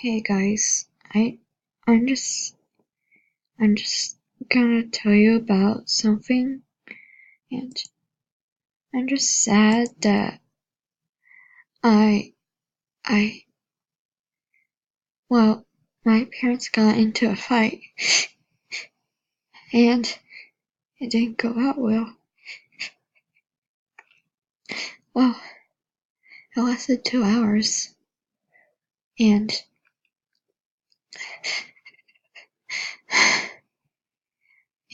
Hey guys, I'm just I'm just gonna tell you about something, and I'm just sad that I I well, my parents got into a fight and it didn't go out well. Well, it lasted 2 hours and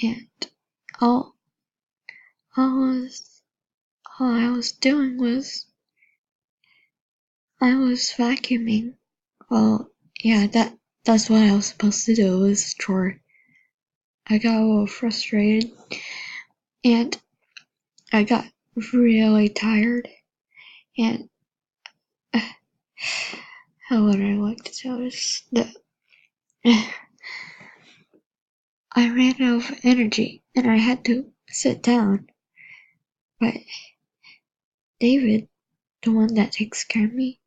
and all all was all I was doing was I was vacuuming. Well, yeah, that's what I was supposed to do, was a chore. I got a little frustrated and I got really tired, and how would I like to tell this? That I ran out of energy and I had to sit down. But David, the one that takes care of me,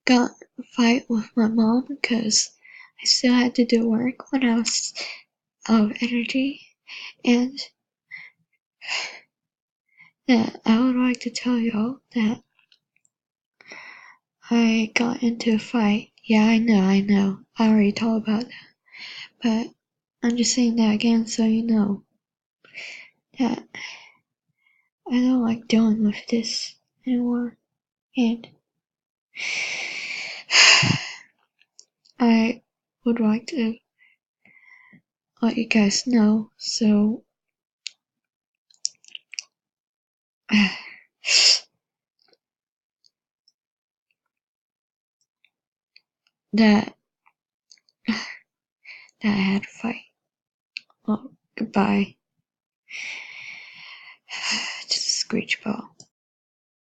got in a fight with my mom because I still had to do work when I was out of energy. And that I would like to tell y'all that I got into a fight. Yeah, I know. I already told about that. But I'm just saying that again so you know that I don't like dealing with this anymore. And I would like to let you guys know so that I had to fight. Well, goodbye to the Screech Ball.